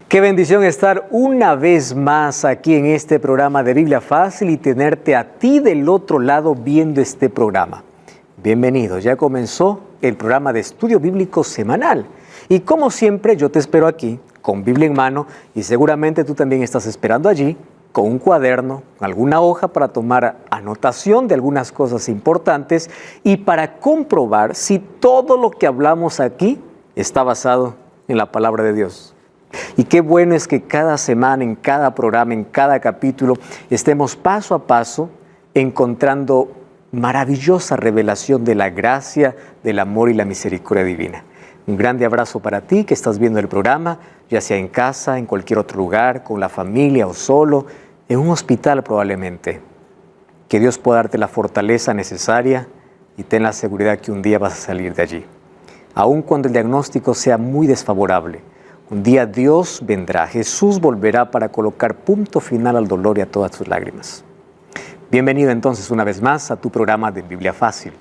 Qué bendición estar una vez más aquí en este programa de Biblia Fácil y tenerte a ti del otro lado viendo este programa. Bienvenido, ya comenzó el programa de estudio bíblico semanal. Y como siempre, yo te espero aquí con Biblia en mano y seguramente tú también estás esperando allí con un cuaderno, alguna hoja para tomar anotación de algunas cosas importantes y para comprobar si todo lo que hablamos aquí está basado en la palabra de Dios. Y qué bueno es que cada semana, en cada programa, en cada capítulo, estemos paso a paso encontrando maravillosa revelación de la gracia, del amor y la misericordia divina. Un grande abrazo para ti que estás viendo el programa, ya sea en casa, en cualquier otro lugar, con la familia o solo, en un hospital probablemente. Que Dios pueda darte la fortaleza necesaria y ten la seguridad que un día vas a salir de allí. Aun cuando el diagnóstico sea muy desfavorable, un día Dios vendrá, Jesús volverá para colocar punto final al dolor y a todas tus lágrimas. Bienvenido entonces una vez más a tu programa de Biblia Fácil.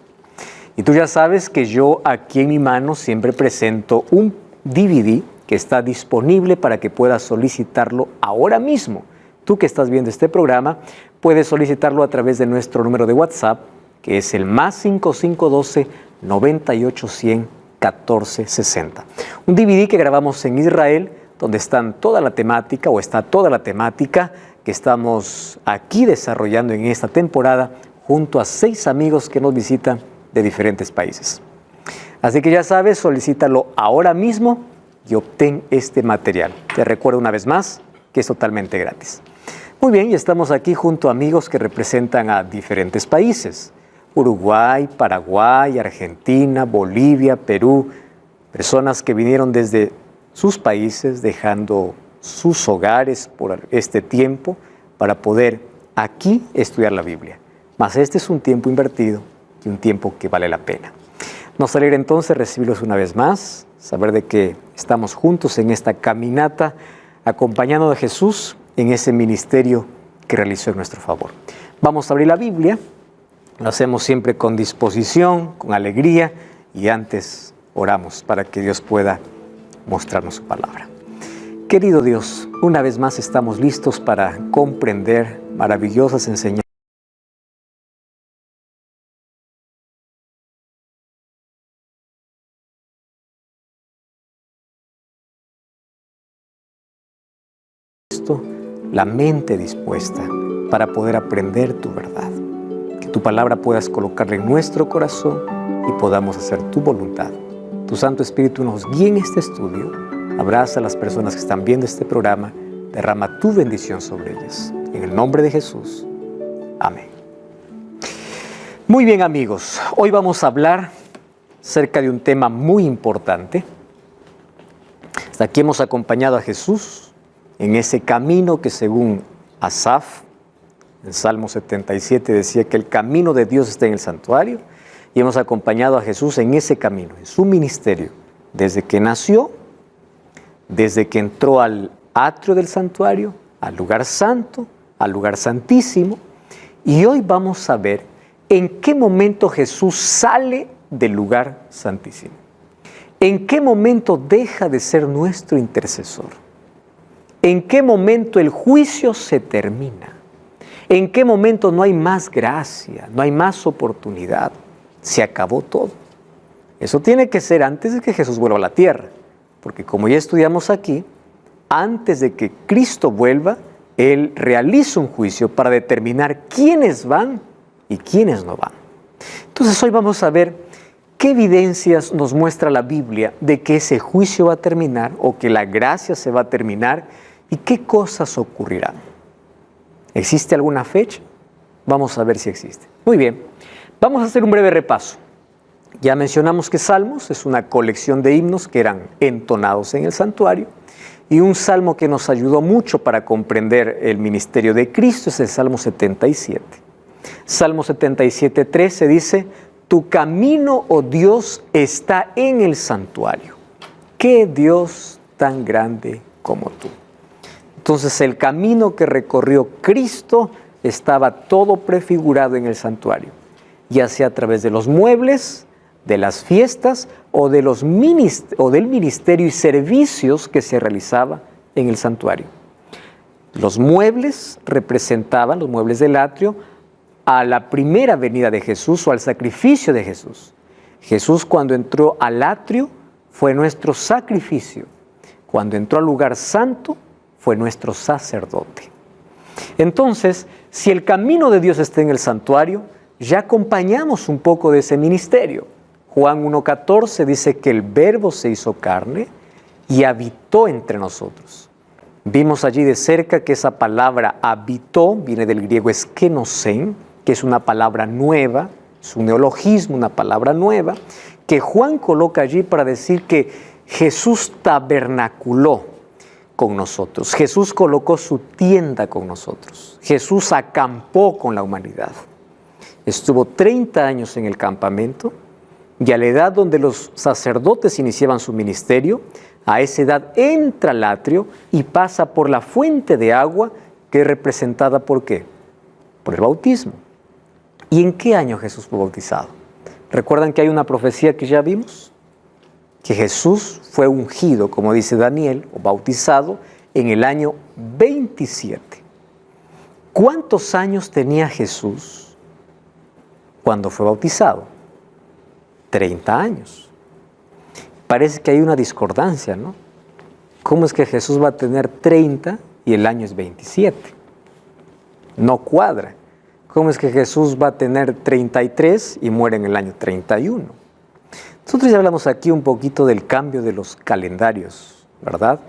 Y tú ya sabes que yo aquí en mi mano siempre presento un DVD que está disponible para que puedas solicitarlo ahora mismo. Tú que estás viendo este programa puedes solicitarlo a través de nuestro número de WhatsApp, que es el +5512 9810 1460. Un DVD que grabamos en Israel, donde está toda la temática que estamos aquí desarrollando en esta temporada, junto a 6 amigos que nos visitan de diferentes países. Así que ya sabes, solicítalo ahora mismo y obtén este material. Te recuerdo una vez más que es totalmente gratis. Muy bien, y estamos aquí junto a amigos que representan a diferentes países. Uruguay, Paraguay, Argentina, Bolivia, Perú, personas que vinieron desde sus países dejando sus hogares por este tiempo para poder aquí estudiar la Biblia. Mas este es un tiempo invertido y un tiempo que vale la pena. Nos alegra entonces recibirlos una vez más, saber de que estamos juntos en esta caminata acompañando a Jesús en ese ministerio que realizó en nuestro favor. Vamos a abrir la Biblia. Lo hacemos siempre con disposición, con alegría y antes oramos para que Dios pueda mostrarnos su palabra. Querido Dios, una vez más estamos listos para comprender maravillosas enseñanzas. La mente dispuesta para poder aprender tu verdad. Tu palabra puedas colocarla en nuestro corazón y podamos hacer tu voluntad. Tu Santo Espíritu nos guíe en este estudio, abraza a las personas que están viendo este programa, derrama tu bendición sobre ellas. En el nombre de Jesús. Amén. Muy bien, amigos, hoy vamos a hablar acerca de un tema muy importante. Hasta aquí hemos acompañado a Jesús en ese camino que según Asaf, en Salmo 77 decía que el camino de Dios está en el santuario y hemos acompañado a Jesús en ese camino, en su ministerio, desde que nació, desde que entró al atrio del santuario, al lugar santo, al lugar santísimo. Y hoy vamos a ver en qué momento Jesús sale del lugar santísimo. En qué momento deja de ser nuestro intercesor. En qué momento el juicio se termina. ¿En qué momento no hay más gracia, no hay más oportunidad? Se acabó todo. Eso tiene que ser antes de que Jesús vuelva a la tierra, porque como ya estudiamos aquí, antes de que Cristo vuelva, Él realiza un juicio para determinar quiénes van y quiénes no van. Entonces hoy vamos a ver qué evidencias nos muestra la Biblia de que ese juicio va a terminar o que la gracia se va a terminar y qué cosas ocurrirán. ¿Existe alguna fecha? Vamos a ver si existe. Muy bien, vamos a hacer un breve repaso. Ya mencionamos que Salmos es una colección de himnos que eran entonados en el santuario y un salmo que nos ayudó mucho para comprender el ministerio de Cristo es el Salmo 77. Salmo 77:13 dice: tu camino, oh Dios, está en el santuario. ¡Qué Dios tan grande como tú! Entonces el camino que recorrió Cristo estaba todo prefigurado en el santuario, ya sea a través de los muebles, de las fiestas o del ministerio y servicios que se realizaba en el santuario. Los muebles representaban, los muebles del atrio, a la primera venida de Jesús o al sacrificio de Jesús. Jesús, cuando entró al atrio, fue nuestro sacrificio. Cuando entró al lugar santo, fue nuestro sacerdote. Entonces, si el camino de Dios está en el santuario, ya acompañamos un poco de ese ministerio. Juan 1:14 dice que el Verbo se hizo carne y habitó entre nosotros. Vimos allí de cerca que esa palabra habitó viene del griego eskenosen, que es una palabra nueva, es un neologismo, una palabra nueva, que Juan coloca allí para decir que Jesús tabernaculó con nosotros. Jesús colocó su tienda con nosotros. Jesús acampó con la humanidad. Estuvo 30 años en el campamento y a la edad donde los sacerdotes iniciaban su ministerio, a esa edad entra al atrio y pasa por la fuente de agua que es representada ¿por qué? Por el bautismo. ¿Y en qué año Jesús fue bautizado? ¿Recuerdan que hay una profecía que ya vimos? Que Jesús fue ungido, como dice Daniel, o bautizado, en el año 27. ¿Cuántos años tenía Jesús cuando fue bautizado? 30 años. Parece que hay una discordancia, ¿no? ¿Cómo es que Jesús va a tener 30 y el año es 27? No cuadra. ¿Cómo es que Jesús va a tener 33 y muere en el año 31? Nosotros ya hablamos aquí un poquito del cambio de los calendarios, ¿verdad?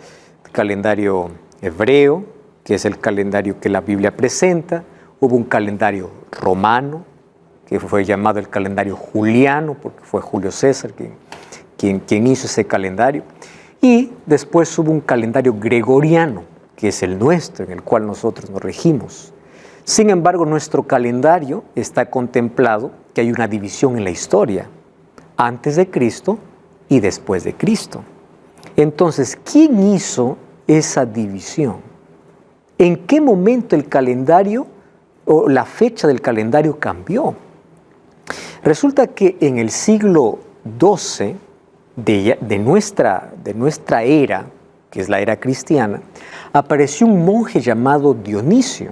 El calendario hebreo, que es el calendario que la Biblia presenta. Hubo un calendario romano, que fue llamado el calendario juliano, porque fue Julio César quien hizo ese calendario. Y después hubo un calendario gregoriano, que es el nuestro, en el cual nosotros nos regimos. Sin embargo, nuestro calendario está contemplado que hay una división en la historia, antes de Cristo y después de Cristo. Entonces, ¿quién hizo esa división? ¿En qué momento el calendario o la fecha del calendario cambió? Resulta que en el siglo XII de nuestra era, que es la era cristiana, apareció un monje llamado Dionisio.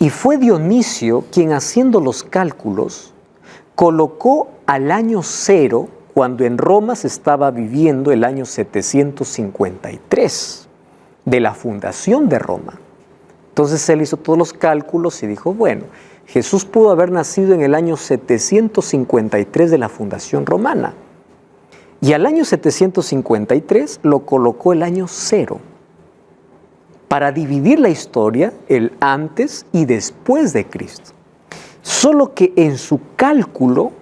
Y fue Dionisio quien, haciendo los cálculos, colocó al año 0 cuando en Roma se estaba viviendo el año 753 de la fundación de Roma. Entonces él hizo todos los cálculos y dijo, bueno, Jesús pudo haber nacido en el año 753 de la fundación romana. Y al año 753 lo colocó el año 0 para dividir la historia, el antes y después de Cristo. Solo que en su cálculo,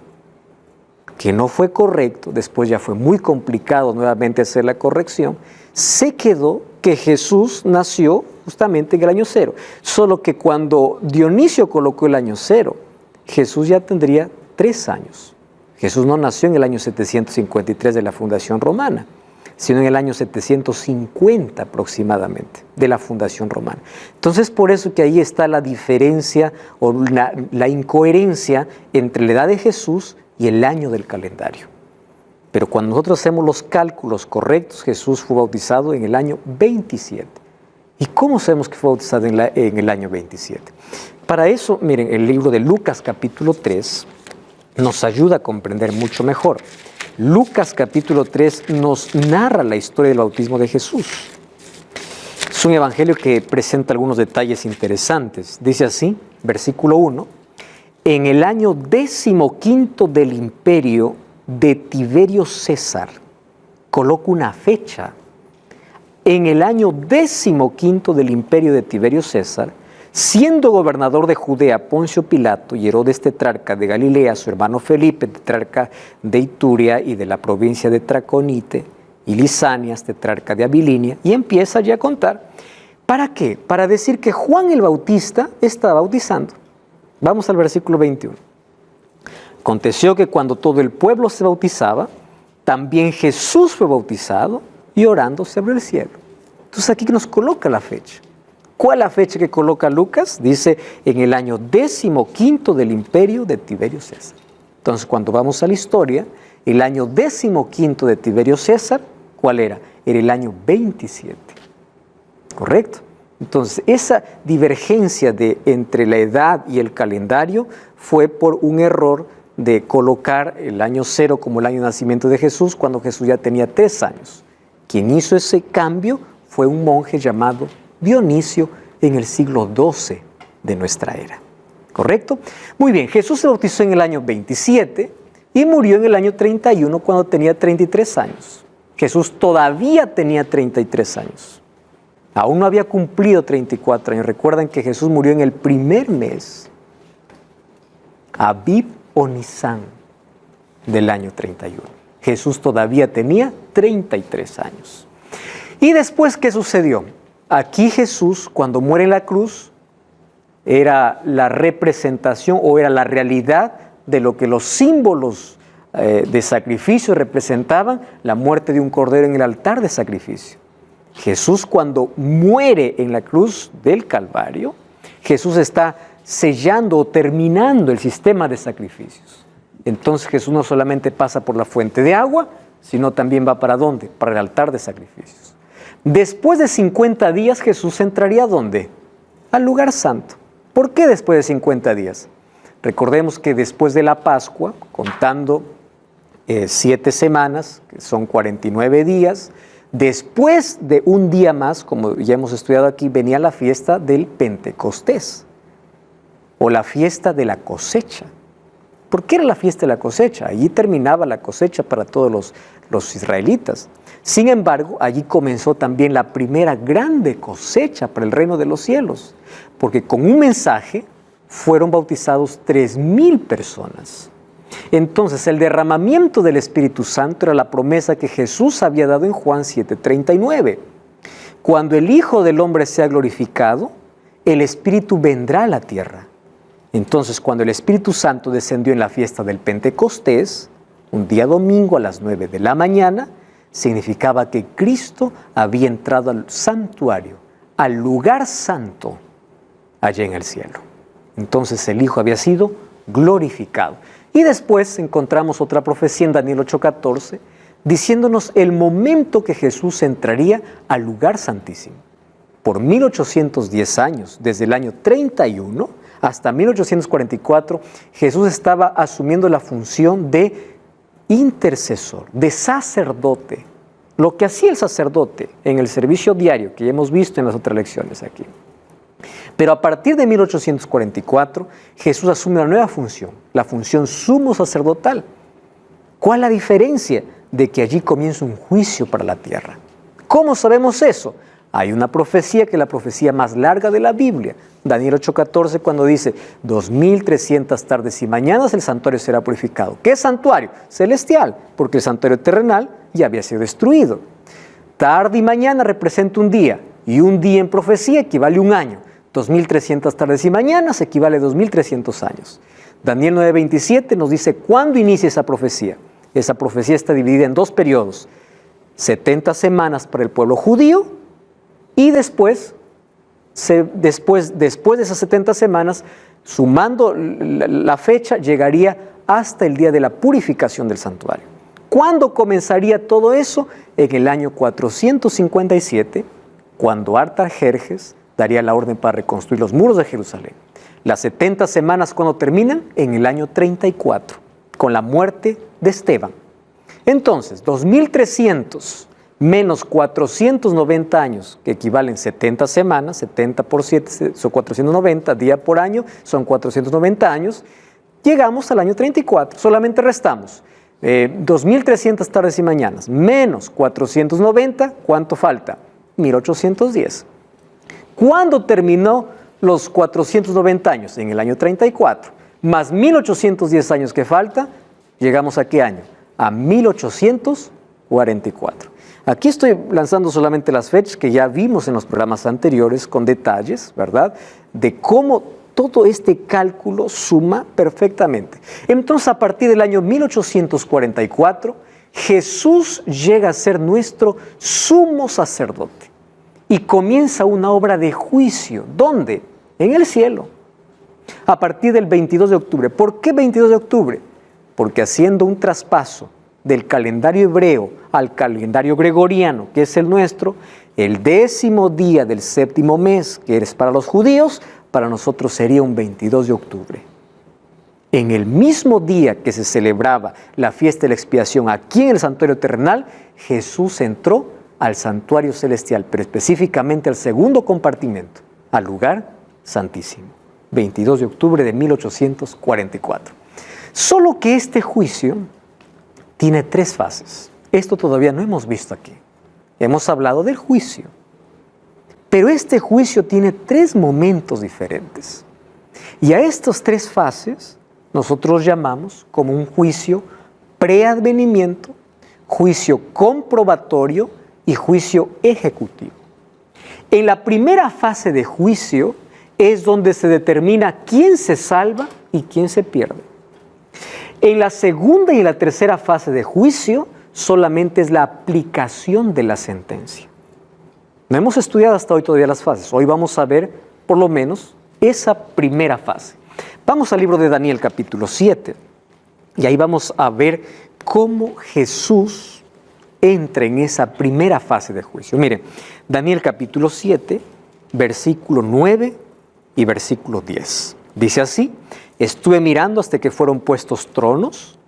que no fue correcto, después ya fue muy complicado nuevamente hacer la corrección, se quedó que Jesús nació justamente en el año 0. Solo que cuando Dionisio colocó el año 0, Jesús ya tendría 3 años. Jesús no nació en el año 753 de la fundación romana, sino en el año 750 aproximadamente de la fundación romana. Entonces, por eso que ahí está la diferencia o la incoherencia entre la edad de Jesús y el año del calendario. Pero cuando nosotros hacemos los cálculos correctos, Jesús fue bautizado en el año 27. ¿Y cómo sabemos que fue bautizado en el año 27? Para eso, miren, el libro de Lucas capítulo 3 nos ayuda a comprender mucho mejor. Lucas capítulo 3 nos narra la historia del bautismo de Jesús. Es un evangelio que presenta algunos detalles interesantes. Dice así, versículo 1, en el año 15 del imperio de Tiberio César, coloca una fecha. En el año 15 del imperio de Tiberio César, siendo gobernador de Judea Poncio Pilato y Herodes tetrarca de Galilea, su hermano Felipe tetrarca de Iturea y de la provincia de Traconite, y Lisanias tetrarca de Abilinia, y empieza ya a contar. ¿Para qué? Para decir que Juan el Bautista estaba bautizando. Vamos al versículo 21. Aconteció que cuando todo el pueblo se bautizaba, también Jesús fue bautizado y orando se abrió el cielo. Entonces aquí nos coloca la fecha. ¿Cuál es la fecha que coloca Lucas? Dice, en el año 15 del imperio de Tiberio César. Entonces, cuando vamos a la historia, el año 15 de Tiberio César, ¿cuál era? Era el año 27. ¿correcto? Entonces, esa divergencia entre la edad y el calendario fue por un error de colocar el año 0 como el año de nacimiento de Jesús cuando Jesús ya tenía 3 años. Quien hizo ese cambio fue un monje llamado Dionisio en el siglo XII de nuestra era. ¿Correcto? Muy bien, Jesús se bautizó en el año 27 y murió en el año 31 cuando tenía 33 años. Jesús todavía tenía 33 años. Aún no había cumplido 34 años. Recuerden que Jesús murió en el primer mes, Abib o Nisan, del año 31. Jesús todavía tenía 33 años. ¿Y después qué sucedió? Aquí Jesús, cuando muere en la cruz, era la representación o era la realidad de lo que los símbolos de sacrificio representaban, la muerte de un cordero en el altar de sacrificio. Jesús, cuando muere en la cruz del Calvario, Jesús está sellando o terminando el sistema de sacrificios. Entonces Jesús no solamente pasa por la fuente de agua, sino también va ¿para dónde? Para el altar de sacrificios. Después de 50 días Jesús entraría ¿a dónde? Al lugar santo. ¿Por qué después de 50 días? Recordemos que después de la Pascua, contando 7 semanas, que son 49 días, después de un día más, como ya hemos estudiado aquí, venía la fiesta del Pentecostés, o la fiesta de la cosecha. ¿Por qué era la fiesta de la cosecha? Allí terminaba la cosecha para todos los israelitas. Sin embargo, allí comenzó también la primera grande cosecha para el reino de los cielos, porque con un mensaje fueron bautizados 3,000 personas. Entonces, el derramamiento del Espíritu Santo era la promesa que Jesús había dado en Juan 7:39. Cuando el Hijo del Hombre sea glorificado, el Espíritu vendrá a la tierra. Entonces, cuando el Espíritu Santo descendió en la fiesta del Pentecostés, un día domingo a las 9 de la mañana, significaba que Cristo había entrado al santuario, al lugar santo, allá en el cielo. Entonces el Hijo había sido glorificado. Y después encontramos otra profecía en Daniel 8:14, diciéndonos el momento que Jesús entraría al lugar santísimo. Por 1810 años, desde el año 31 hasta 1844, Jesús estaba asumiendo la función de intercesor, de sacerdote. Lo que hacía el sacerdote en el servicio diario, que ya hemos visto en las otras lecciones aquí. Pero a partir de 1844, Jesús asume una nueva función, la función sumo sacerdotal. ¿Cuál es la diferencia? De que allí comienza un juicio para la tierra. ¿Cómo sabemos eso? Hay una profecía que es la profecía más larga de la Biblia, Daniel 8:14, cuando dice 2300 tardes y mañanas el santuario será purificado. ¿Qué santuario? Celestial, porque el santuario terrenal ya había sido destruido. Tarde y mañana representa un día, y un día en profecía equivale a un año. 2300 tardes y mañanas equivale a 2300 años. Daniel 9:27 nos dice cuándo inicia esa profecía. Esa profecía está dividida en 2 periodos, 70 semanas para el pueblo judío, y después de esas 70 semanas, sumando la fecha, llegaría hasta el día de la purificación del santuario. ¿Cuándo comenzaría todo eso? En el año 457, cuando Artajerjes daría la orden para reconstruir los muros de Jerusalén. Las 70 semanas, ¿cuándo terminan? En el año 34, con la muerte de Esteban. Entonces, 2300 menos 490 años, que equivalen 70 semanas, 70 por 7 son 490, día por año son 490 años, llegamos al año 34, solamente restamos 2300 tardes y mañanas, menos 490, ¿cuánto falta? 1810. ¿Cuándo terminó los 490 años? En el año 34, más 1810 años que falta, ¿llegamos a qué año? A 1844. Aquí estoy lanzando solamente las fechas que ya vimos en los programas anteriores con detalles, ¿verdad? De cómo todo este cálculo suma perfectamente. Entonces, a partir del año 1844, Jesús llega a ser nuestro sumo sacerdote y comienza una obra de juicio. ¿Dónde? En el cielo. A partir del 22 de octubre. ¿Por qué 22 de octubre? Porque haciendo un traspaso del calendario hebreo al calendario gregoriano, que es el nuestro, el 10º día del 7º mes, que es para los judíos, para nosotros sería un 22 de octubre. En el mismo día que se celebraba la fiesta de la expiación aquí en el santuario terrenal, Jesús entró al santuario celestial, pero específicamente al segundo compartimento, al lugar santísimo. 22 de octubre de 1844. Solo que este juicio tiene 3 fases. Esto todavía no hemos visto aquí. Hemos hablado del juicio. Pero este juicio tiene 3 momentos diferentes. Y a estas 3 fases nosotros llamamos como un juicio preadvenimiento, juicio comprobatorio y juicio ejecutivo. En la primera fase de juicio es donde se determina quién se salva y quién se pierde. En la segunda y la tercera fase de juicio solamente es la aplicación de la sentencia. No hemos estudiado hasta hoy todavía las fases. Hoy vamos a ver por lo menos esa primera fase. Vamos al libro de Daniel capítulo 7 y ahí vamos a ver cómo Jesús entra en esa primera fase de juicio. Mire, Daniel capítulo 7, versículo 9 y versículo 10. Dice así: estuve mirando hasta que fueron puestos tronos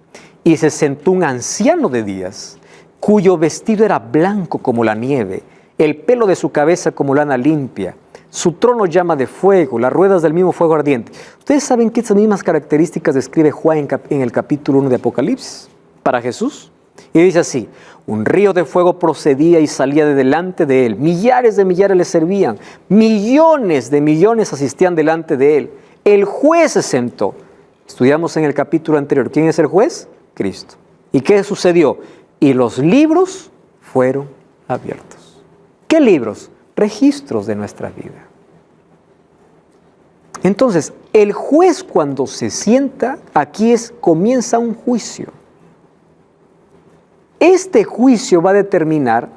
y se sentó un anciano de días, cuyo vestido era blanco como la nieve, el pelo de su cabeza como lana limpia, su trono llama de fuego, las ruedas del mismo fuego ardiente. Ustedes saben que estas mismas características describe Juan en el capítulo 1 de Apocalipsis para Jesús. Y dice así: un río de fuego procedía y salía de delante de él. Millares de millares le servían. Millones de millones asistían delante de él. El juez se sentó. Estudiamos en el capítulo anterior. ¿Quién es el juez? Cristo. ¿Y qué sucedió? Y los libros fueron abiertos. ¿Qué libros? Registros de nuestra vida. Entonces, el juez cuando se sienta, aquí comienza un juicio. Este juicio va a determinar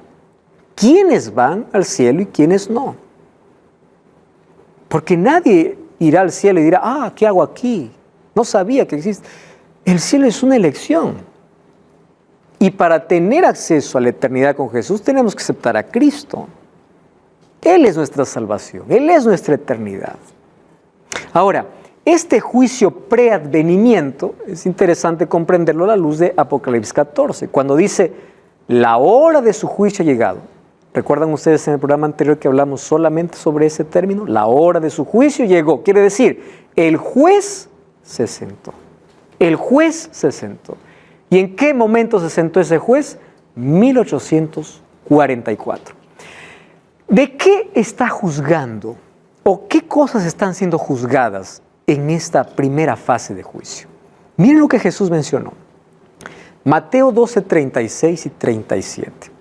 quiénes van al cielo y quiénes no. Porque nadie irá al cielo y dirá: ¿qué hago aquí? No sabía que existe. El cielo es una elección. Y para tener acceso a la eternidad con Jesús tenemos que aceptar a Cristo. Él es nuestra salvación, Él es nuestra eternidad. Ahora, este juicio preadvenimiento es interesante comprenderlo a la luz de Apocalipsis 14, cuando dice: la hora de su juicio ha llegado. ¿Recuerdan ustedes en el programa anterior que hablamos solamente sobre ese término? La hora de su juicio llegó. Quiere decir, el juez se sentó. El juez se sentó. ¿Y en qué momento se sentó ese juez? 1844. ¿De qué está juzgando o qué cosas están siendo juzgadas en esta primera fase de juicio? Miren lo que Jesús mencionó. Mateo 12, 36 y 37.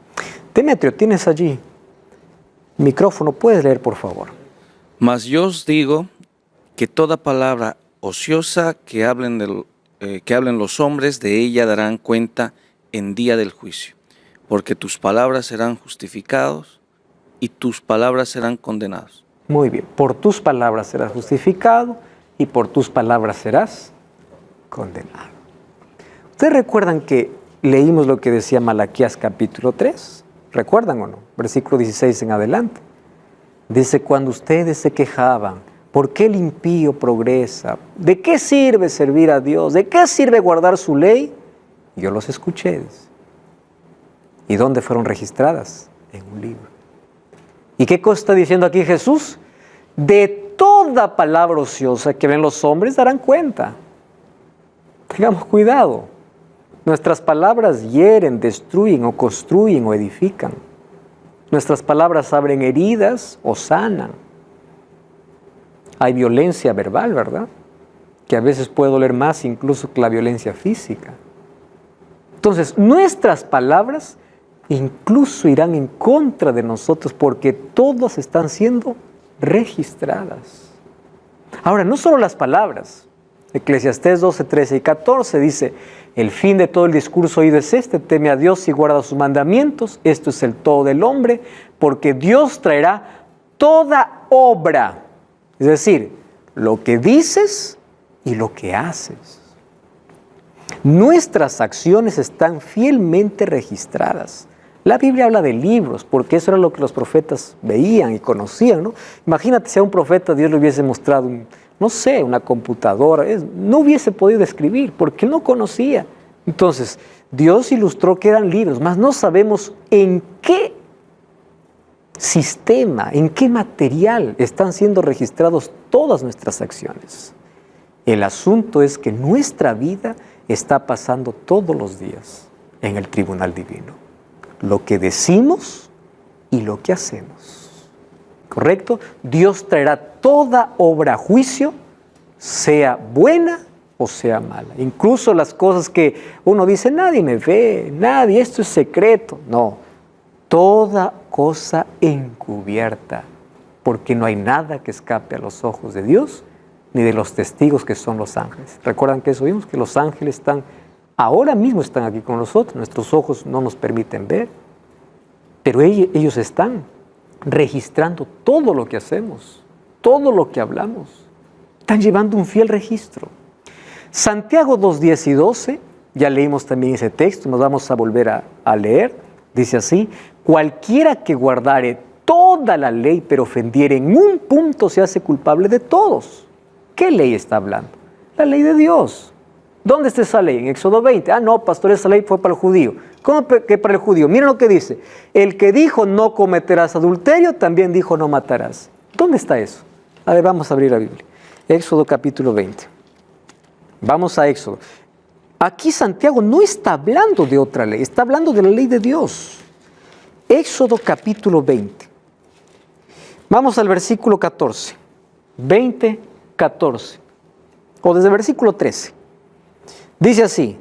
Demetrio, ¿tienes allí micrófono? ¿Puedes leer, por favor? Mas yo os digo que toda palabra ociosa que hablen los hombres, de ella darán cuenta en día del juicio, porque tus palabras serán justificados y tus palabras serán condenados. Muy bien, por tus palabras serás justificado y por tus palabras serás condenado. ¿Ustedes recuerdan que leímos lo que decía Malaquías capítulo 3? ¿Recuerdan o no? Versículo 16 en adelante. Dice: cuando ustedes se quejaban, ¿por qué el impío progresa? ¿De qué sirve servir a Dios? ¿De qué sirve guardar su ley? Yo los escuché. ¿Y dónde fueron registradas? En un libro. ¿Y qué cosa está diciendo aquí Jesús? De toda palabra ociosa que ven los hombres darán cuenta. Tengamos cuidado. Nuestras palabras hieren, destruyen o construyen o edifican. Nuestras palabras abren heridas o sanan. Hay violencia verbal, ¿verdad? Que a veces puede doler más incluso que la violencia física. Entonces, nuestras palabras incluso irán en contra de nosotros porque todas están siendo registradas. Ahora, no solo las palabras. Eclesiastés 12, 13 y 14 dice: el fin de todo el discurso oído es este: teme a Dios y guarda sus mandamientos. Esto es el todo del hombre, porque Dios traerá toda obra. Es decir, lo que dices y lo que haces. Nuestras acciones están fielmente registradas. La Biblia habla de libros, porque eso era lo que los profetas veían y conocían, ¿no? Imagínate si a un profeta Dios le hubiese mostrado, no sé, una computadora, no hubiese podido escribir, porque no conocía. Entonces, Dios ilustró que eran libros, mas no sabemos en qué sistema, en qué material están siendo registrados todas nuestras acciones. El asunto es que nuestra vida está pasando todos los días en el tribunal divino. Lo que decimos y lo que hacemos. ¿Correcto? Dios traerá toda obra a juicio, sea buena o sea mala. Incluso las cosas que uno dice, nadie me ve, nadie, esto es secreto. No, toda cosa encubierta, porque no hay nada que escape a los ojos de Dios, ni de los testigos que son los ángeles. ¿Recuerdan que eso vimos? Que los ángeles ahora mismo están aquí con nosotros, nuestros ojos no nos permiten ver, pero ellos están registrando todo lo que hacemos, todo lo que hablamos. Están llevando un fiel registro. Santiago 2:10 y 12, ya leímos también ese texto, nos vamos a volver a leer, dice así: cualquiera que guardare toda la ley, pero ofendiere en un punto, se hace culpable de todos. ¿Qué ley está hablando? La ley de Dios. ¿Dónde está esa ley? En Éxodo 20. No, pastor, esa ley fue para el judío. ¿Cómo que para el judío? Miren lo que dice. El que dijo no cometerás adulterio, también dijo no matarás. ¿Dónde está eso? A ver, vamos a abrir la Biblia. Éxodo capítulo 20. Vamos a Éxodo. Aquí Santiago no está hablando de otra ley, está hablando de la ley de Dios. Éxodo capítulo 20. Vamos al versículo 14. 20, 14. O desde el versículo 13. Dice así: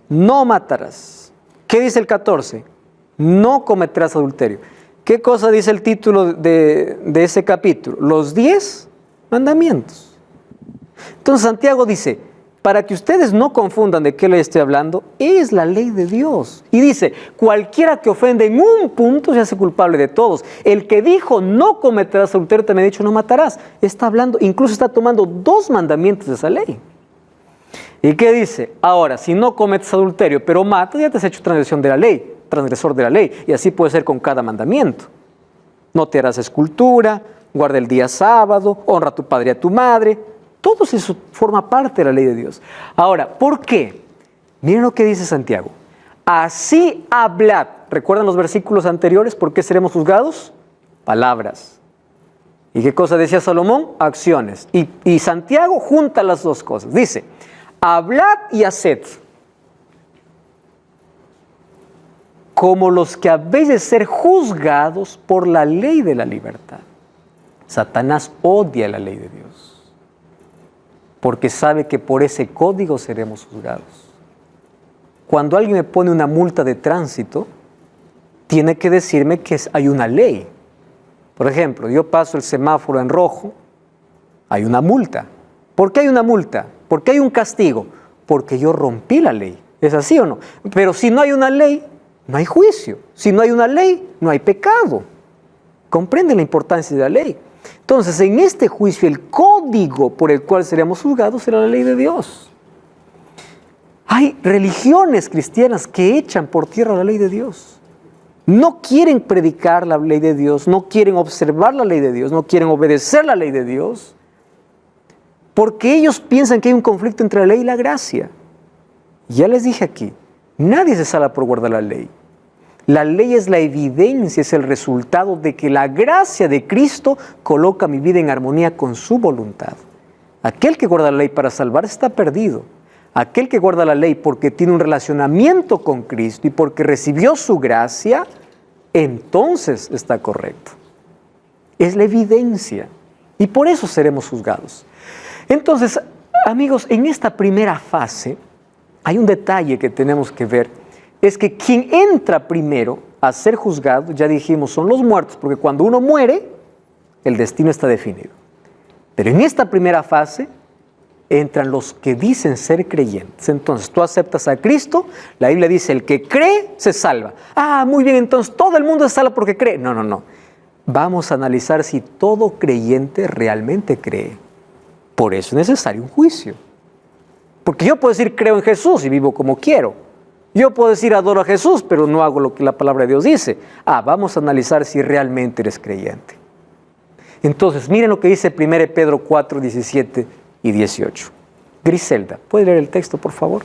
no matarás. ¿Qué dice el 14? No cometerás adulterio. ¿Qué cosa dice el título de ese capítulo? Los 10 mandamientos. Entonces Santiago dice, para que ustedes no confundan de qué ley estoy hablando, es la ley de Dios. Y dice, cualquiera que ofende en un punto se hace culpable de todos. El que dijo no cometerás adulterio también ha dicho no matarás. Está hablando, incluso está tomando 2 mandamientos de esa ley. ¿Y qué dice? Ahora, si no cometes adulterio, pero matas, ya te has hecho transgresor de la ley. Y así puede ser con cada mandamiento. No te harás escultura, guarda el día sábado, honra a tu padre y a tu madre. Todo eso forma parte de la ley de Dios. Ahora, ¿por qué? Miren lo que dice Santiago. Así hablad. ¿Recuerdan los versículos anteriores? ¿Por qué seremos juzgados? Palabras. ¿Y qué cosa decía Salomón? Acciones. Y Santiago junta las 2 cosas. Dice, hablad y haced, como los que habéis de ser juzgados por la ley de la libertad. Satanás odia la ley de Dios, porque sabe que por ese código seremos juzgados. Cuando alguien me pone una multa de tránsito, tiene que decirme que hay una ley. Por ejemplo, yo paso el semáforo en rojo, hay una multa. ¿Por qué hay una multa? ¿Por qué hay un castigo? Porque yo rompí la ley. ¿Es así o no? Pero si no hay una ley, no hay juicio. Si no hay una ley, no hay pecado. ¿Comprenden la importancia de la ley? Entonces, en este juicio, el código por el cual seremos juzgados será la ley de Dios. Hay religiones cristianas que echan por tierra la ley de Dios. No quieren predicar la ley de Dios, no quieren observar la ley de Dios, no quieren obedecer la ley de Dios, porque ellos piensan que hay un conflicto entre la ley y la gracia. Ya les dije aquí, nadie se salva por guardar la ley. La ley es la evidencia, es el resultado de que la gracia de Cristo coloca mi vida en armonía con su voluntad. Aquel que guarda la ley para salvarse está perdido. Aquel que guarda la ley porque tiene un relacionamiento con Cristo y porque recibió su gracia, entonces está correcto. Es la evidencia y por eso seremos juzgados. Entonces, amigos, en esta primera fase hay un detalle que tenemos que ver. Es que quien entra primero a ser juzgado, ya dijimos, son los muertos, porque cuando uno muere, el destino está definido. Pero en esta primera fase entran los que dicen ser creyentes. Entonces, tú aceptas a Cristo, la Biblia dice, el que cree, se salva. Muy bien, entonces todo el mundo se salva porque cree. No. Vamos a analizar si todo creyente realmente cree. Por eso es necesario un juicio. Porque yo puedo decir creo en Jesús y vivo como quiero. Yo puedo decir adoro a Jesús, pero no hago lo que la palabra de Dios dice. Vamos a analizar si realmente eres creyente. Entonces, miren lo que dice 1 Pedro 4, 17 y 18. Griselda, ¿puede leer el texto, por favor?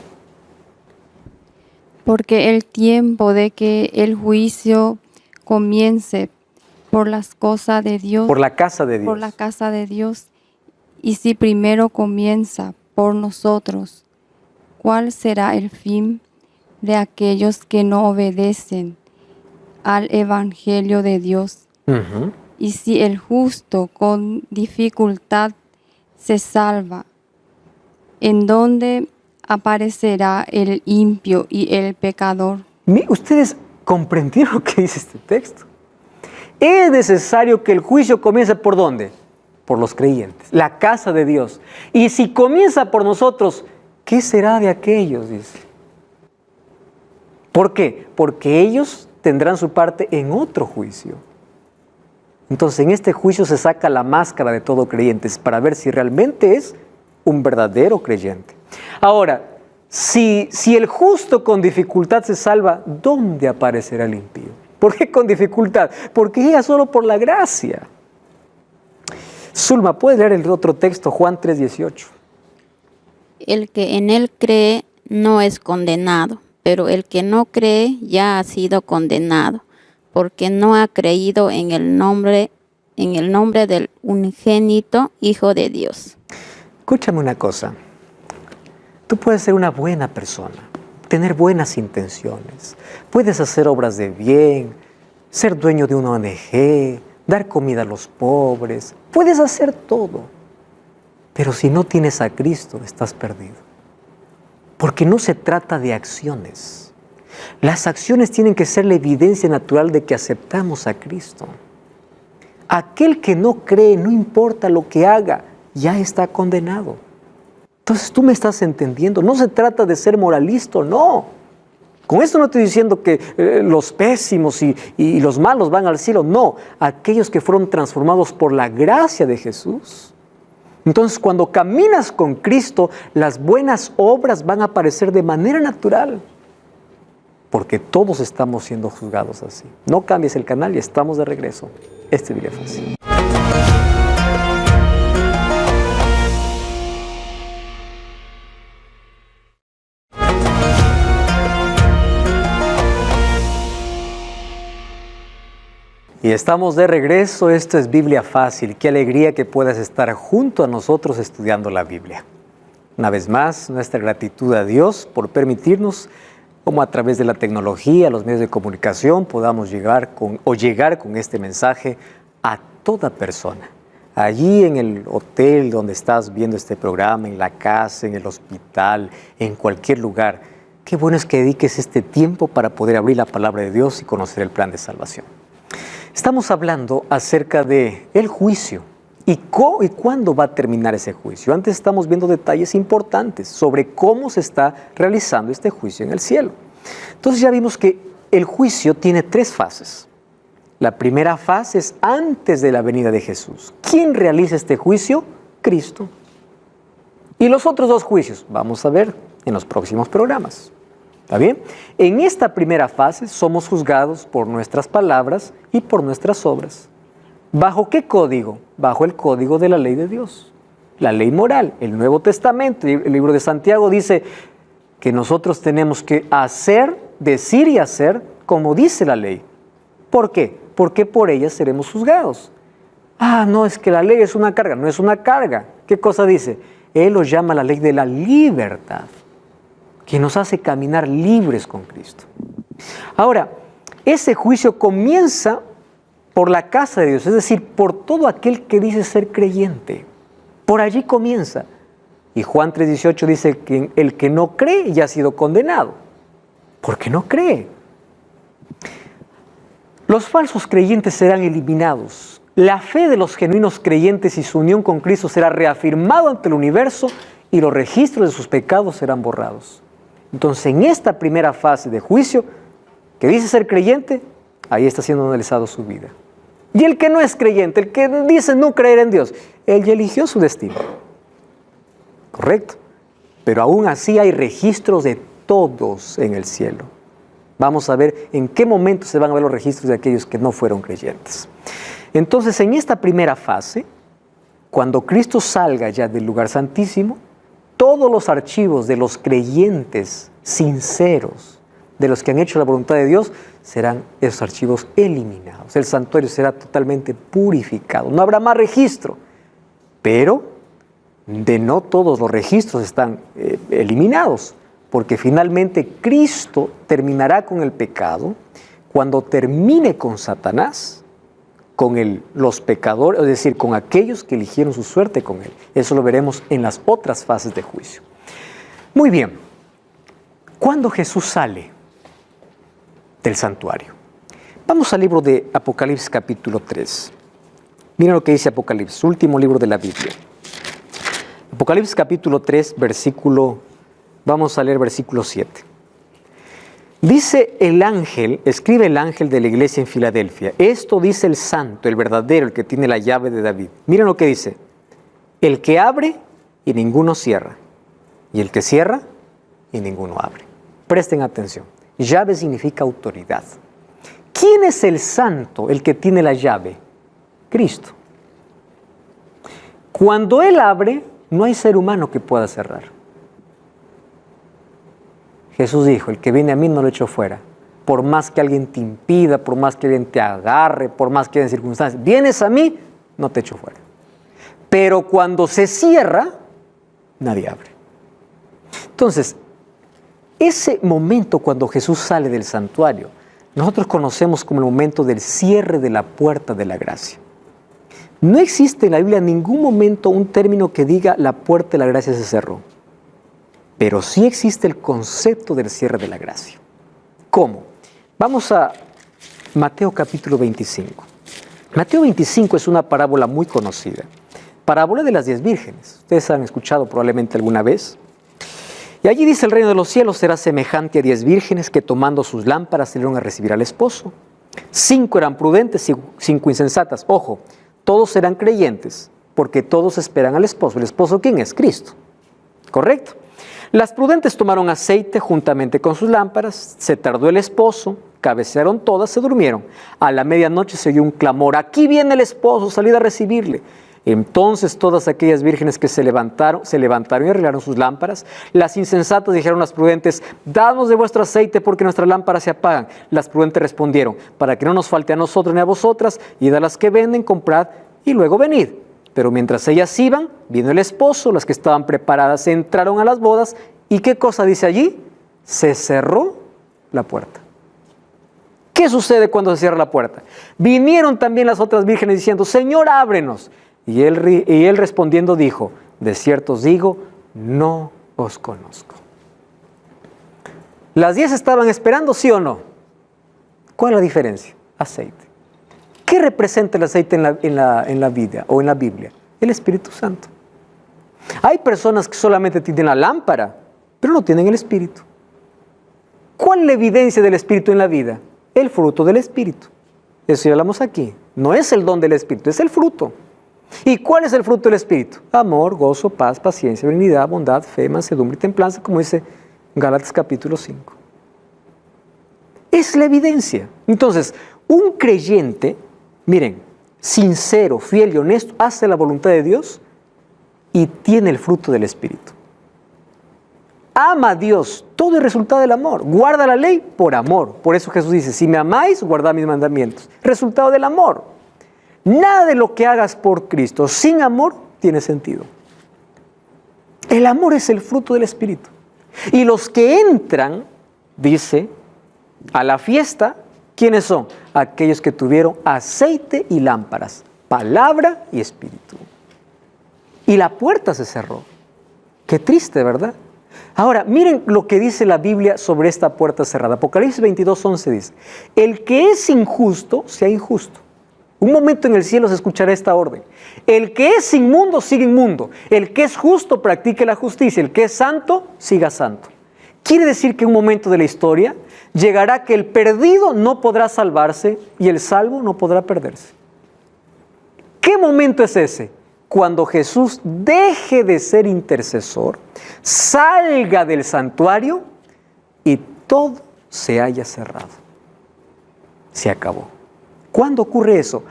Porque el tiempo de que el juicio comience por las cosas de Dios, por la casa de Dios. Por la casa de Dios. Y si primero comienza por nosotros, ¿cuál será el fin de aquellos que no obedecen al Evangelio de Dios? Uh-huh. Y si el justo con dificultad se salva, ¿en dónde aparecerá el impío y el pecador? ¿Ustedes comprendieron lo que dice este texto? Es necesario que el juicio comience ¿por dónde? Por los creyentes, la casa de Dios. Y si comienza por nosotros, ¿qué será de aquellos? Dice. ¿Por qué? Porque ellos tendrán su parte en otro juicio. Entonces, en este juicio se saca la máscara de todo creyente para ver si realmente es un verdadero creyente. Ahora, si el justo con dificultad se salva, ¿dónde aparecerá el impío? ¿Por qué con dificultad? Porque llega solo por la gracia. Zulma, ¿puedes leer el otro texto, Juan 3:18? El que en él cree no es condenado, pero el que no cree ya ha sido condenado, porque no ha creído en el nombre del unigénito Hijo de Dios. Escúchame una cosa. Tú puedes ser una buena persona, tener buenas intenciones, puedes hacer obras de bien, ser dueño de una ONG, dar comida a los pobres, puedes hacer todo. Pero si no tienes a Cristo, estás perdido. Porque no se trata de acciones. Las acciones tienen que ser la evidencia natural de que aceptamos a Cristo. Aquel que no cree, no importa lo que haga, ya está condenado. Entonces tú me estás entendiendo. No se trata de ser moralista, no. Con esto no estoy diciendo que los pésimos y los malos van al cielo. No, aquellos que fueron transformados por la gracia de Jesús. Entonces cuando caminas con Cristo, las buenas obras van a aparecer de manera natural. Porque todos estamos siendo juzgados así. No cambies el canal y estamos de regreso. Este Biblia Fácil. Y estamos de regreso, esto es Biblia Fácil. Qué alegría que puedas estar junto a nosotros estudiando la Biblia. Una vez más, nuestra gratitud a Dios por permitirnos, como a través de la tecnología, los medios de comunicación, podamos llegar con este mensaje a toda persona. Allí en el hotel donde estás viendo este programa, en la casa, en el hospital, en cualquier lugar. Qué bueno es que dediques este tiempo para poder abrir la palabra de Dios y conocer el plan de salvación. Estamos hablando acerca del juicio y cuándo va a terminar ese juicio. Antes estamos viendo detalles importantes sobre cómo se está realizando este juicio en el cielo. Entonces ya vimos que el juicio tiene 3 fases. La primera fase es antes de la venida de Jesús. ¿Quién realiza este juicio? Cristo. Y los otros 2 juicios vamos a ver en los próximos programas. ¿Está bien? En esta primera fase somos juzgados por nuestras palabras y por nuestras obras. ¿Bajo qué código? Bajo el código de la ley de Dios. La ley moral. El Nuevo Testamento, el libro de Santiago dice que nosotros tenemos que hacer, decir y hacer como dice la ley. ¿Por qué? Porque por ella seremos juzgados. No, es que la ley es una carga. No es una carga. ¿Qué cosa dice? Él lo llama la ley de la libertad, que nos hace caminar libres con Cristo. Ahora, ese juicio comienza por la casa de Dios, es decir, por todo aquel que dice ser creyente. Por allí comienza. Y Juan 3:18 dice que el que no cree ya ha sido condenado. ¿Por qué no cree? Los falsos creyentes serán eliminados. La fe de los genuinos creyentes y su unión con Cristo será reafirmado ante el universo y los registros de sus pecados serán borrados. Entonces, en esta primera fase de juicio, que dice ser creyente, ahí está siendo analizado su vida. Y el que no es creyente, el que dice no creer en Dios, él ya eligió su destino. ¿Correcto? pero aún así hay registros de todos en el cielo. Vamos a ver en qué momento se van a ver los registros de aquellos que no fueron creyentes. Entonces, en esta primera fase, cuando Cristo salga ya del lugar santísimo, todos los archivos de los creyentes sinceros, de los que han hecho la voluntad de Dios, serán esos archivos eliminados. El santuario será totalmente purificado. No habrá más registro, pero de no todos los registros están eliminados, porque finalmente Cristo terminará con el pecado cuando termine con Satanás, con los pecadores, es decir, con aquellos que eligieron su suerte con él. Eso lo veremos en las otras fases de juicio. Muy bien, ¿cuándo Jesús sale del santuario? Vamos al libro de Apocalipsis capítulo 3. Miren lo que dice Apocalipsis, último libro de la Biblia. Apocalipsis capítulo 3, vamos a leer versículo 7. Dice el ángel, escribe el ángel de la iglesia en Filadelfia: esto dice el santo, el verdadero, el que tiene la llave de David. Miren lo que dice: el que abre y ninguno cierra, y el que cierra y ninguno abre. Presten atención, llave significa autoridad. ¿Quién es el santo, el que tiene la llave? Cristo. Cuando Él abre, no hay ser humano que pueda cerrar. Jesús dijo: el que viene a mí no lo echo fuera. Por más que alguien te impida, por más que alguien te agarre, por más que haya circunstancias, vienes a mí, no te echo fuera. Pero cuando se cierra, nadie abre. Entonces, ese momento cuando Jesús sale del santuario, nosotros conocemos como el momento del cierre de la puerta de la gracia. No existe en la Biblia en ningún momento un término que diga la puerta de la gracia se cerró. Pero sí existe el concepto del cierre de la gracia. ¿Cómo? Vamos a Mateo capítulo 25. Mateo 25 es una parábola muy conocida. Parábola de las 10 vírgenes. Ustedes han escuchado probablemente alguna vez. Y allí dice: el reino de los cielos será semejante a 10 vírgenes que, tomando sus lámparas, salieron a recibir al esposo. 5 eran prudentes y 5 insensatas. Ojo, todos eran creyentes, porque todos esperan al esposo. ¿El esposo quién es? Cristo. ¿Correcto? Las prudentes tomaron aceite juntamente con sus lámparas, se tardó el esposo, cabecearon todas, se durmieron. A la medianoche se oyó un clamor: aquí viene el esposo, salid a recibirle. Entonces todas aquellas vírgenes que se levantaron y arreglaron sus lámparas. Las insensatas dijeron a las prudentes: danos de vuestro aceite porque nuestras lámparas se apagan. Las prudentes respondieron: para que no nos falte a nosotros ni a vosotras, id a las que venden, comprad y luego venid. Pero mientras ellas iban, vino el esposo, las que estaban preparadas entraron a las bodas. ¿Y qué cosa dice allí? Se cerró la puerta. ¿Qué sucede cuando se cierra la puerta? Vinieron también las otras vírgenes diciendo: Señor, ábrenos. Y él respondiendo dijo: de cierto os digo, no os conozco. ¿Las 10 estaban esperando, sí o no? ¿Cuál es la diferencia? Aceite. ¿Qué representa el aceite en la vida o en la Biblia? El Espíritu Santo. Hay personas que solamente tienen la lámpara, pero no tienen el Espíritu. ¿Cuál es la evidencia del Espíritu en la vida? El fruto del Espíritu. Eso ya hablamos aquí. No es el don del Espíritu, es el fruto. ¿Y cuál es el fruto del Espíritu? Amor, gozo, paz, paciencia, benignidad, bondad, fe, mansedumbre y templanza, como dice Gálatas capítulo 5. Es la evidencia. Entonces, un creyente, miren, sincero, fiel y honesto, hace la voluntad de Dios y tiene el fruto del Espíritu. Ama a Dios, todo es resultado del amor. Guarda la ley por amor. Por eso Jesús dice: si me amáis, guardad mis mandamientos. Resultado del amor. Nada de lo que hagas por Cristo sin amor tiene sentido. El amor es el fruto del Espíritu. Y los que entran, dice, a la fiesta, ¿quiénes son? Aquellos que tuvieron aceite y lámparas, palabra y espíritu. Y la puerta se cerró. Qué triste, ¿verdad? Ahora, miren lo que dice la Biblia sobre esta puerta cerrada. Apocalipsis 22:11 dice: el que es injusto, sea injusto. Un momento en el cielo se escuchará esta orden: el que es inmundo, siga inmundo. El que es justo, practique la justicia. El que es santo, siga santo. Quiere decir que en un momento de la historia llegará que el perdido no podrá salvarse y el salvo no podrá perderse. ¿Qué momento es ese? cuando Jesús deje de ser intercesor, salga del santuario y todo se haya cerrado. Se acabó. ¿Cuándo ocurre eso?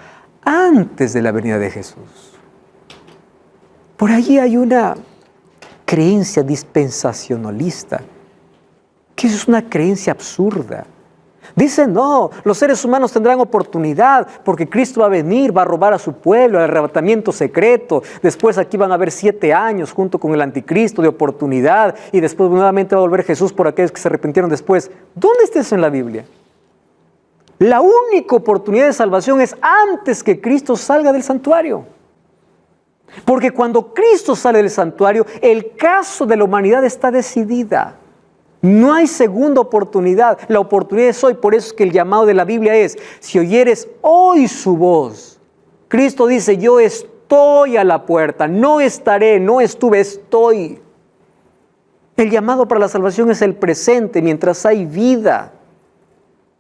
Antes de la venida de Jesús. Por allí hay una creencia dispensacionalista, que es una creencia absurda. Dicen, no, los seres humanos tendrán oportunidad porque Cristo va a venir, va a robar a su pueblo, el arrebatamiento secreto. Después aquí van a haber 7 años junto con el anticristo de oportunidad y después nuevamente va a volver Jesús por aquellos que se arrepintieron después. ¿Dónde está eso en la Biblia? La única oportunidad de salvación es antes que Cristo salga del santuario. Porque cuando Cristo sale del santuario, el caso de la humanidad está decidida. No hay segunda oportunidad. La oportunidad es hoy. Por eso es que el llamado de la Biblia es, si oyeres hoy su voz. Cristo dice, yo estoy a la puerta. No estaré, no estuve, estoy. El llamado para la salvación es el presente, mientras hay vida.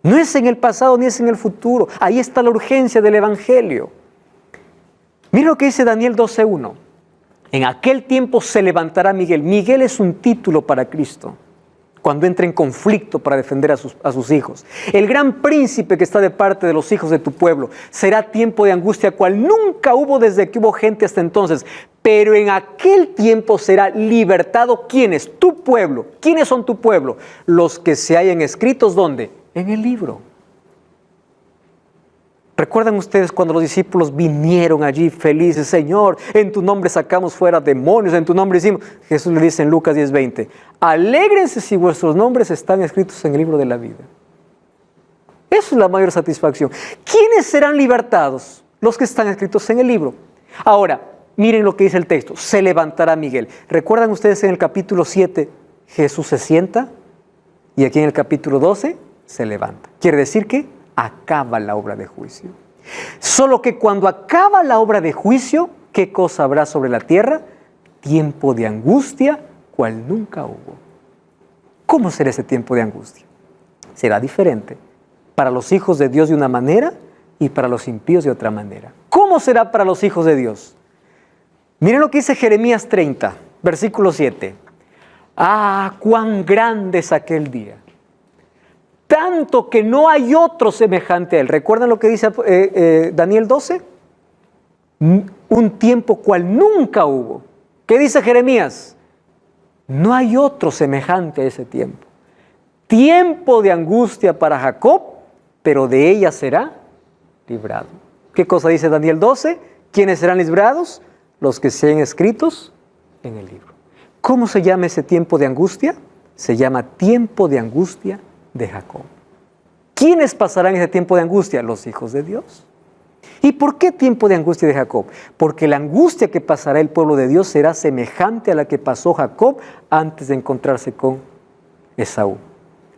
No es en el pasado ni es en el futuro. Ahí está la urgencia del Evangelio. Mira lo que dice Daniel 12:1. En aquel tiempo se levantará Miguel. Miguel es un título para Cristo, cuando entra en conflicto para defender a sus hijos. El gran príncipe que está de parte de los hijos de tu pueblo. Será tiempo de angustia cual nunca hubo desde que hubo gente hasta entonces. Pero en aquel tiempo será libertado. ¿Quiénes? Tu pueblo. ¿Quiénes son tu pueblo? Los que se hayan escritos, ¿dónde? En el libro. ¿Recuerdan ustedes cuando los discípulos vinieron allí felices? Señor, en tu nombre sacamos fuera demonios, en tu nombre hicimos. Jesús le dice en Lucas 10:20, alégrense si vuestros nombres están escritos en el libro de la vida. Eso es la mayor satisfacción. ¿Quiénes serán libertados? Los que están escritos en el libro. Ahora, miren lo que dice el texto. Se levantará Miguel. ¿Recuerdan ustedes en el capítulo 7, Jesús se sienta? Y aquí en el capítulo 12, se levanta. Quiere decir que acaba la obra de juicio. Solo que cuando acaba la obra de juicio, ¿qué cosa habrá sobre la tierra? Tiempo de angustia, cual nunca hubo. ¿Cómo será ese tiempo de angustia? Será diferente para los hijos de Dios de una manera y para los impíos de otra manera. ¿Cómo será para los hijos de Dios? Miren lo que dice Jeremías 30, versículo 7. Ah, cuán grande es aquel día. Tanto que no hay otro semejante a él. ¿Recuerdan lo que dice Daniel 12? Un tiempo cual nunca hubo. ¿Qué dice Jeremías? No hay otro semejante a ese tiempo. Tiempo de angustia para Jacob, pero de ella será librado. ¿Qué cosa dice Daniel 12? ¿Quiénes serán librados? Los que sean escritos en el libro. ¿Cómo se llama ese tiempo de angustia? Se llama tiempo de angustia de Jacob. ¿Quiénes pasarán ese tiempo de angustia? Los hijos de Dios. ¿Y por qué tiempo de angustia de Jacob? Porque la angustia que pasará el pueblo de Dios será semejante a la que pasó Jacob antes de encontrarse con Esaú.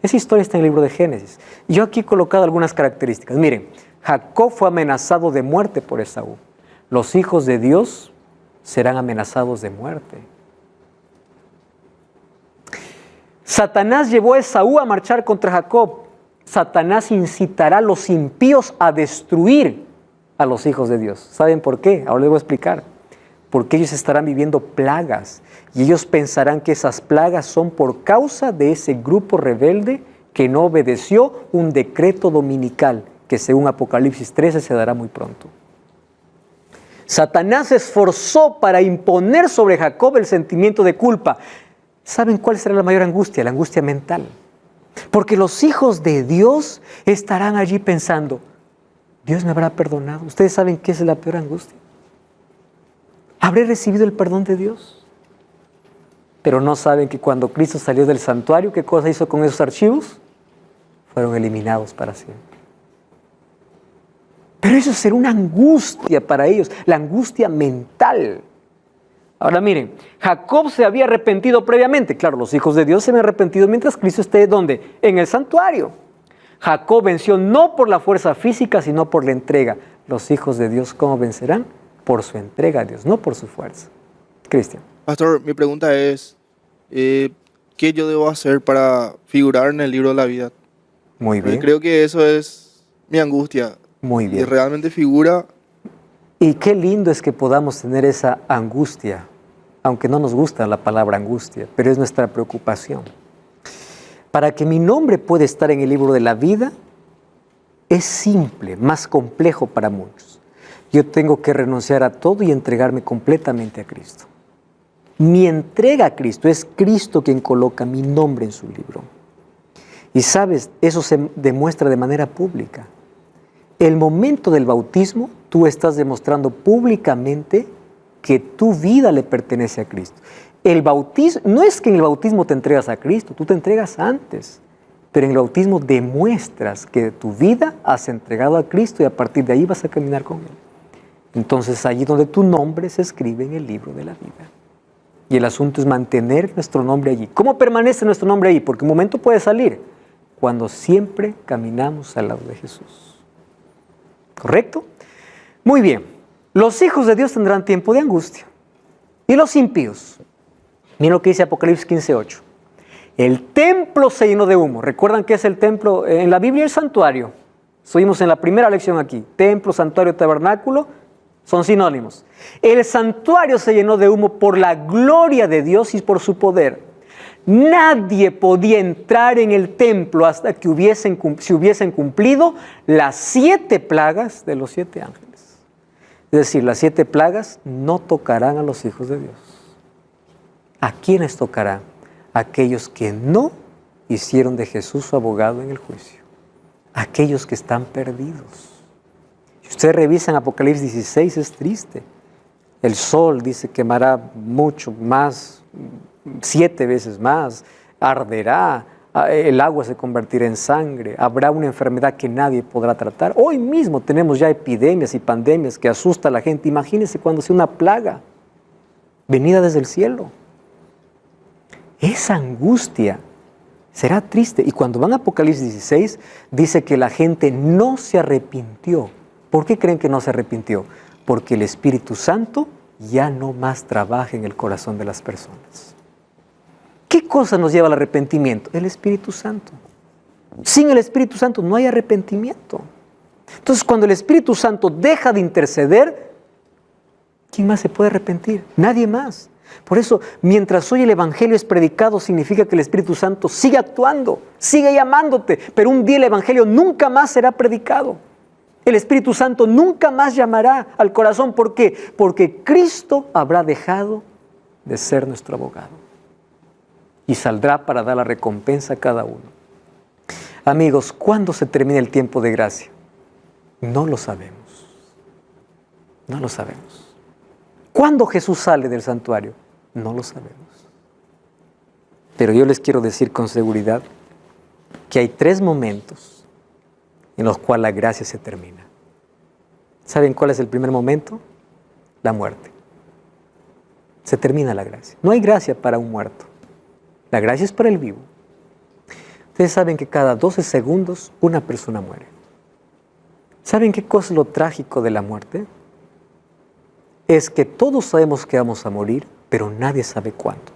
Esa historia está en el libro de Génesis. Yo aquí he colocado algunas características. Miren, Jacob fue amenazado de muerte por Esaú. Los hijos de Dios serán amenazados de muerte. Satanás llevó a Esaú a marchar contra Jacob. Satanás incitará a los impíos a destruir a los hijos de Dios. ¿Saben por qué? Ahora les voy a explicar. Porque ellos estarán viviendo plagas y ellos pensarán que esas plagas son por causa de ese grupo rebelde que no obedeció un decreto dominical que según Apocalipsis 13 se dará muy pronto. Satanás se esforzó para imponer sobre Jacob el sentimiento de culpa. ¿Saben cuál será la mayor angustia? La angustia mental. Porque los hijos de Dios estarán allí pensando, Dios me habrá perdonado. ¿Ustedes saben qué es la peor angustia? ¿Habré recibido el perdón de Dios? Pero no saben que cuando Cristo salió del santuario, ¿qué cosa hizo con esos archivos? Fueron eliminados para siempre. Pero eso será una angustia para ellos, la angustia mental. Ahora miren, Jacob se había arrepentido previamente. Claro, los hijos de Dios se habían arrepentido mientras Cristo esté, ¿dónde? En el santuario. Jacob venció no por la fuerza física, sino por la entrega. Los hijos de Dios, ¿cómo vencerán? Por su entrega a Dios, no por su fuerza. Cristian. Pastor, mi pregunta es, ¿qué yo debo hacer para figurar en el libro de la vida? Muy bien. Creo que eso es mi angustia. Muy bien. Si realmente figura, Y qué lindo es que podamos tener esa angustia, aunque no nos gusta la palabra angustia, pero es nuestra preocupación. Para que mi nombre pueda estar en el libro de la vida, es simple, más complejo para muchos. Yo tengo que renunciar a todo y entregarme completamente a Cristo. Mi entrega a Cristo, es Cristo quien coloca mi nombre en su libro. Y sabes, eso se demuestra de manera pública. El momento del bautismo, tú estás demostrando públicamente que tu vida le pertenece a Cristo. El bautismo, no es que en el bautismo te entregas a Cristo, tú te entregas antes, pero en el bautismo demuestras que tu vida has entregado a Cristo y a partir de ahí vas a caminar con Él. Entonces allí donde tu nombre se escribe en el libro de la vida. Y el asunto es mantener nuestro nombre allí. ¿Cómo permanece nuestro nombre allí? Porque un momento puede salir cuando siempre caminamos al lado de Jesús. ¿Correcto? Muy bien. Los hijos de Dios tendrán tiempo de angustia. ¿Y los impíos? Miren lo que dice Apocalipsis 15:8. El templo se llenó de humo. ¿Recuerdan qué es el templo? En la Biblia el santuario. Subimos en la primera lección aquí. Templo, santuario, tabernáculo son sinónimos. El santuario se llenó de humo por la gloria de Dios y por su poder. Nadie podía entrar en el templo hasta que se hubiesen cumplido las 7 plagas de los 7 ángeles. Es decir, las 7 plagas no tocarán a los hijos de Dios. ¿A quiénes tocarán? Aquellos que no hicieron de Jesús su abogado en el juicio. Aquellos que están perdidos. Si ustedes revisan Apocalipsis 16, es triste. El sol dice quemará mucho más, 7 veces más, arderá, el agua se convertirá en sangre, habrá una enfermedad que nadie podrá tratar. Hoy mismo tenemos ya epidemias y pandemias que asustan a la gente. Imagínense cuando sea una plaga venida desde el cielo. Esa angustia será triste. Y cuando van a Apocalipsis 16, dice que la gente no se arrepintió. ¿Por qué creen que no se arrepintió? Porque el Espíritu Santo ya no más trabaja en el corazón de las personas. ¿Qué cosa nos lleva al arrepentimiento? El Espíritu Santo. Sin el Espíritu Santo no hay arrepentimiento. Entonces, cuando el Espíritu Santo deja de interceder, ¿quién más se puede arrepentir? Nadie más. Por eso, mientras hoy el Evangelio es predicado, significa que el Espíritu Santo sigue actuando, sigue llamándote, pero un día el Evangelio nunca más será predicado. El Espíritu Santo nunca más llamará al corazón. ¿Por qué? Porque Cristo habrá dejado de ser nuestro abogado y saldrá para dar la recompensa a cada uno. Amigos, ¿cuándo se termina el tiempo de gracia? No lo sabemos. No lo sabemos. ¿Cuándo Jesús sale del santuario? No lo sabemos. Pero yo les quiero decir con seguridad que hay 3 momentos en los cuales la gracia se termina. ¿Saben cuál es el primer momento? La muerte. Se termina la gracia. No hay gracia para un muerto. La gracia es para el vivo. Ustedes saben que cada 12 segundos una persona muere. ¿Saben qué cosa es lo trágico de la muerte? Es que todos sabemos que vamos a morir, pero nadie sabe cuándo.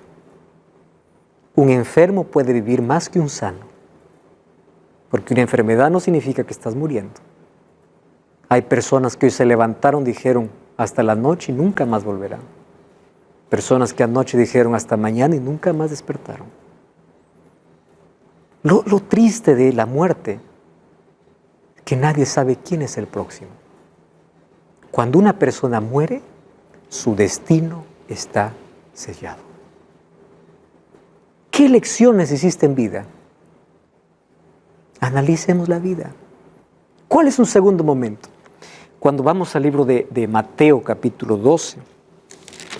Un enfermo puede vivir más que un sano. Porque una enfermedad no significa que estás muriendo. Hay personas que hoy se levantaron, dijeron hasta la noche y nunca más volverán. Personas que anoche dijeron hasta mañana y nunca más despertaron. Lo triste de la muerte es que nadie sabe quién es el próximo. Cuando una persona muere, su destino está sellado. ¿Qué lecciones hiciste en vida? Analicemos la vida. ¿Cuál es un segundo momento? Cuando vamos al libro de Mateo capítulo 12,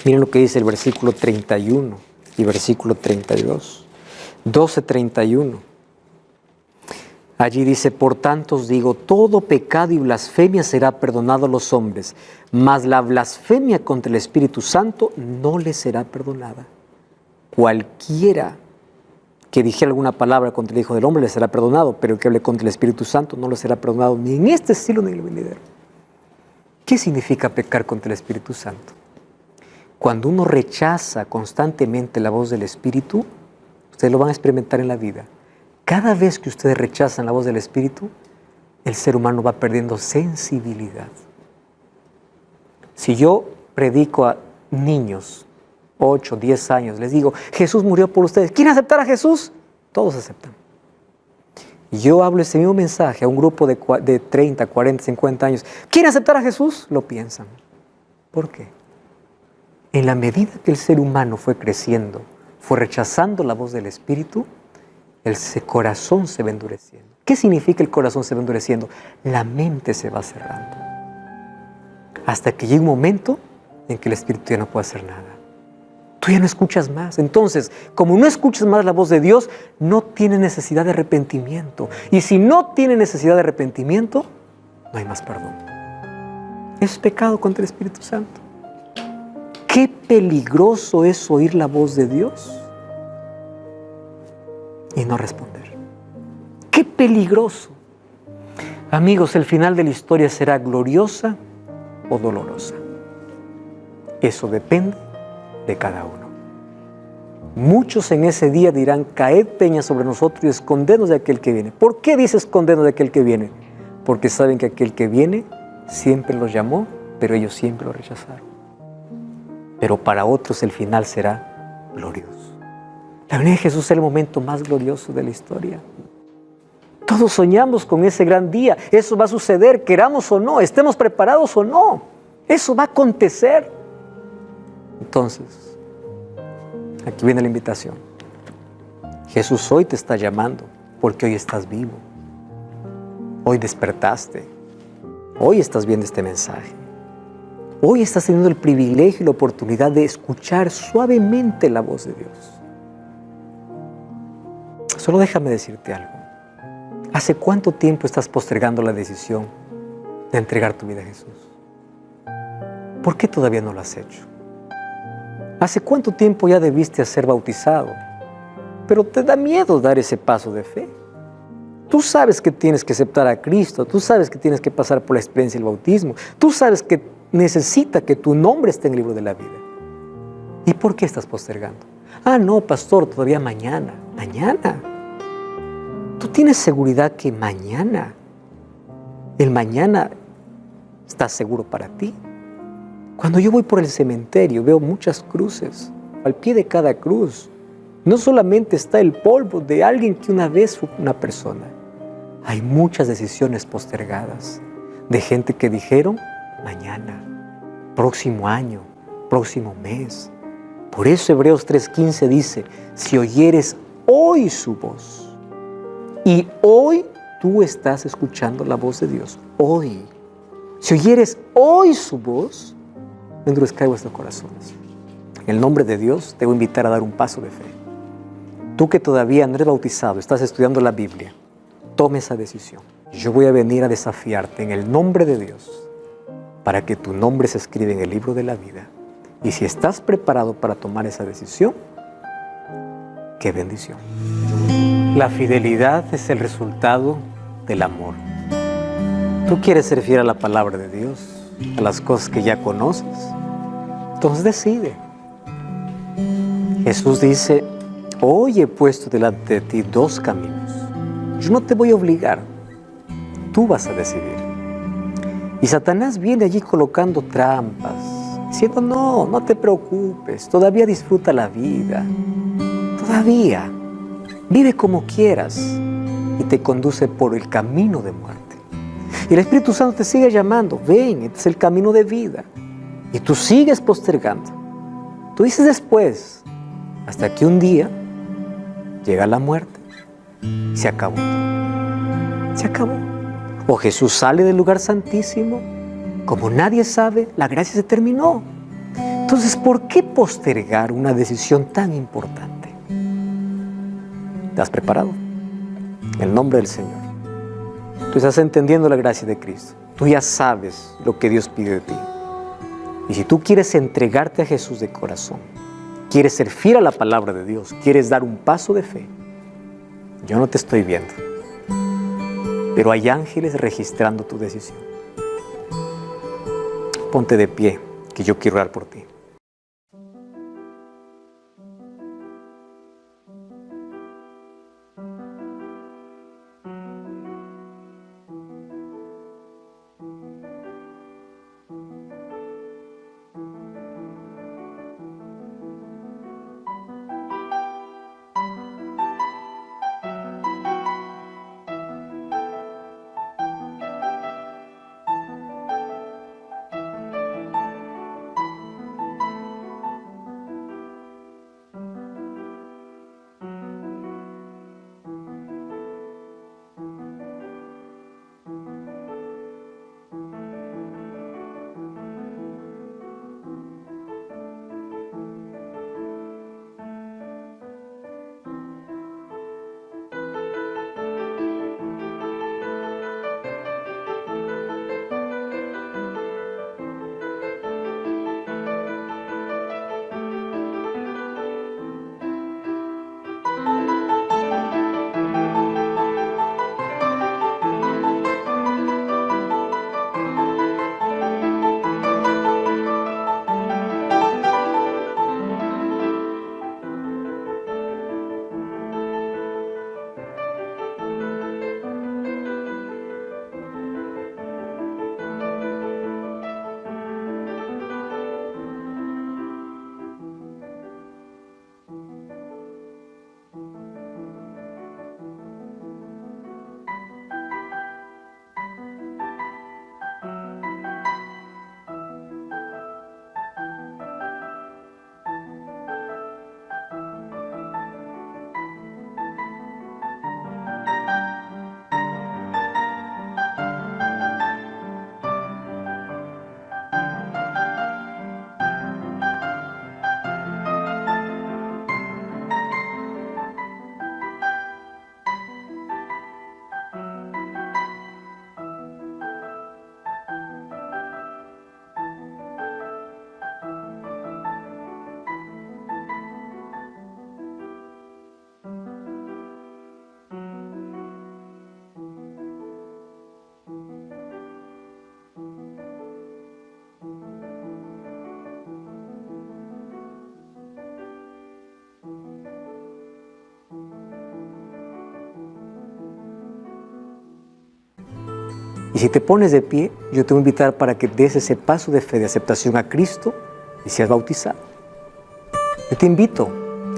miren lo que dice el versículo 31 y versículo 32. 12:31. Allí dice: por tanto os digo, todo pecado y blasfemia será perdonado a los hombres, mas la blasfemia contra el Espíritu Santo no le será perdonada. Cualquiera que dijera alguna palabra contra el Hijo del Hombre le será perdonado, pero el que hable contra el Espíritu Santo no le será perdonado ni en este siglo ni en el venidero. ¿Qué significa pecar contra el Espíritu Santo? Cuando uno rechaza constantemente la voz del Espíritu, ustedes lo van a experimentar en la vida. Cada vez que ustedes rechazan la voz del Espíritu, el ser humano va perdiendo sensibilidad. Si yo predico a niños, 8, 10 años, les digo, Jesús murió por ustedes, ¿quieren aceptar a Jesús? Todos aceptan. Yo hablo ese mismo mensaje a un grupo de 30, 40, 50 años. ¿Quieren aceptar a Jesús? Lo piensan. ¿Por qué? En la medida que el ser humano fue creciendo, fue rechazando la voz del Espíritu, ese corazón se va endureciendo. ¿Qué significa el corazón se va endureciendo? La mente se va cerrando. Hasta que llega un momento en que el Espíritu ya no puede hacer nada. Tú ya no escuchas más. Entonces, como no escuchas más la voz de Dios, no tienes necesidad de arrepentimiento. Y si no tienes necesidad de arrepentimiento, no hay más perdón. Es pecado contra el Espíritu Santo. Qué peligroso es oír la voz de Dios y no responder. Qué peligroso. Amigos, el final de la historia será gloriosa o dolorosa. Eso depende de cada uno. Muchos en ese día dirán, caed peña sobre nosotros y escondenos de aquel que viene. ¿Por qué dice escondenos de aquel que viene? Porque saben que aquel que viene siempre los llamó, pero ellos siempre lo rechazaron. Pero para otros el final será glorioso. La venida de Jesús es el momento más glorioso de la historia. Todos soñamos con ese gran día. Eso va a suceder, queramos o no, estemos preparados o no. Eso va a acontecer. Entonces, aquí viene la invitación. Jesús hoy te está llamando porque hoy estás vivo. Hoy despertaste. Hoy estás viendo este mensaje. Hoy estás teniendo el privilegio y la oportunidad de escuchar suavemente la voz de Dios. Solo déjame decirte algo. ¿Hace cuánto tiempo estás postergando la decisión de entregar tu vida a Jesús? ¿Por qué todavía no lo has hecho? ¿Hace cuánto tiempo ya debiste ser bautizado? Pero te da miedo dar ese paso de fe. Tú sabes que tienes que aceptar a Cristo, tú sabes que tienes que pasar por la experiencia del bautismo, tú sabes que necesita que tu nombre esté en el libro de la vida. ¿Y por qué estás postergando? Ah, no, pastor, todavía mañana. Mañana. Tú tienes seguridad que mañana, el mañana está seguro para ti. Cuando yo voy por el cementerio veo muchas cruces. Al pie de cada cruz no solamente está el polvo de alguien que una vez fue una persona. Hay muchas decisiones postergadas de gente que dijeron mañana, próximo año, próximo mes. Por eso Hebreos 3:15 dice, si oyeres hoy su voz, y hoy tú estás escuchando la voz de Dios, hoy. Si oyeres hoy su voz, no endurezcáis vuestros corazones. En el nombre de Dios te voy a invitar a dar un paso de fe. Tú que todavía no eres bautizado, estás estudiando la Biblia, tome esa decisión. Yo voy a venir a desafiarte en el nombre de Dios para que tu nombre se escriba en el libro de la vida. Y si estás preparado para tomar esa decisión, ¡qué bendición! La fidelidad es el resultado del amor. ¿Tú quieres ser fiel a la palabra de Dios, a las cosas que ya conoces? Entonces decide. Jesús dice, hoy he puesto delante de ti dos caminos. Yo no te voy a obligar, tú vas a decidir. Y Satanás viene allí colocando trampas, diciendo, no te preocupes, todavía disfruta la vida, todavía vive como quieras, y te conduce por el camino de muerte. Y el Espíritu Santo te sigue llamando, ven, este es el camino de vida. Y tú sigues postergando. Tú dices después, hasta que un día llega la muerte y se acabó todo. Se acabó. O Jesús sale del lugar santísimo, como nadie sabe, la gracia se terminó. Entonces, ¿por qué postergar una decisión tan importante? ¿Te has preparado? En el nombre del Señor. Tú estás entendiendo la gracia de Cristo. Tú ya sabes lo que Dios pide de ti. Y si tú quieres entregarte a Jesús de corazón, quieres ser fiel a la palabra de Dios, quieres dar un paso de fe, yo no te estoy viendo, pero hay ángeles registrando tu decisión. Ponte de pie, que yo quiero orar por ti. Y si te pones de pie, yo te voy a invitar para que des ese paso de fe, de aceptación a Cristo y seas bautizado. Yo te invito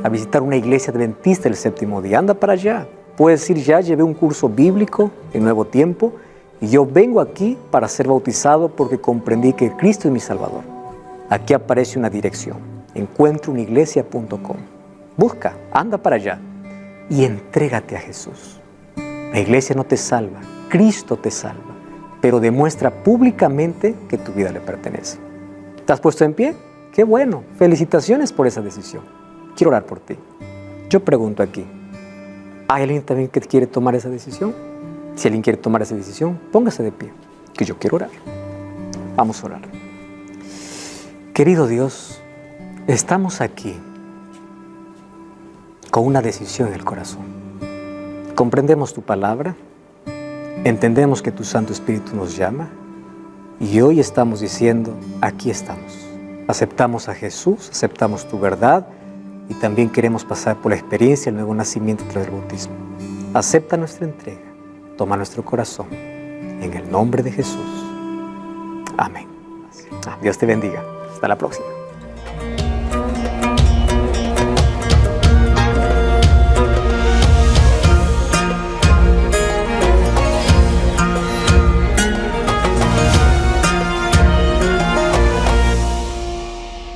a visitar una iglesia adventista el séptimo día. Anda para allá. Puedes decir, ya llevé un curso bíblico en Nuevo Tiempo y yo vengo aquí para ser bautizado porque comprendí que Cristo es mi Salvador. Aquí aparece una dirección, encuentrouniglesia.com. Busca, anda para allá y entrégate a Jesús. La iglesia no te salva, Cristo te salva, pero demuestra públicamente que tu vida le pertenece. ¿Te has puesto en pie? ¡Qué bueno! Felicitaciones por esa decisión. Quiero orar por ti. Yo pregunto aquí, ¿hay alguien también que quiere tomar esa decisión? Si alguien quiere tomar esa decisión, póngase de pie, que yo quiero orar. Vamos a orar. Querido Dios, estamos aquí con una decisión en el corazón. Comprendemos tu palabra, entendemos que tu Santo Espíritu nos llama y hoy estamos diciendo, aquí estamos. Aceptamos a Jesús, aceptamos tu verdad y también queremos pasar por la experiencia del nuevo nacimiento a través del bautismo. Acepta nuestra entrega, toma nuestro corazón, en el nombre de Jesús. Amén. Dios te bendiga. Hasta la próxima.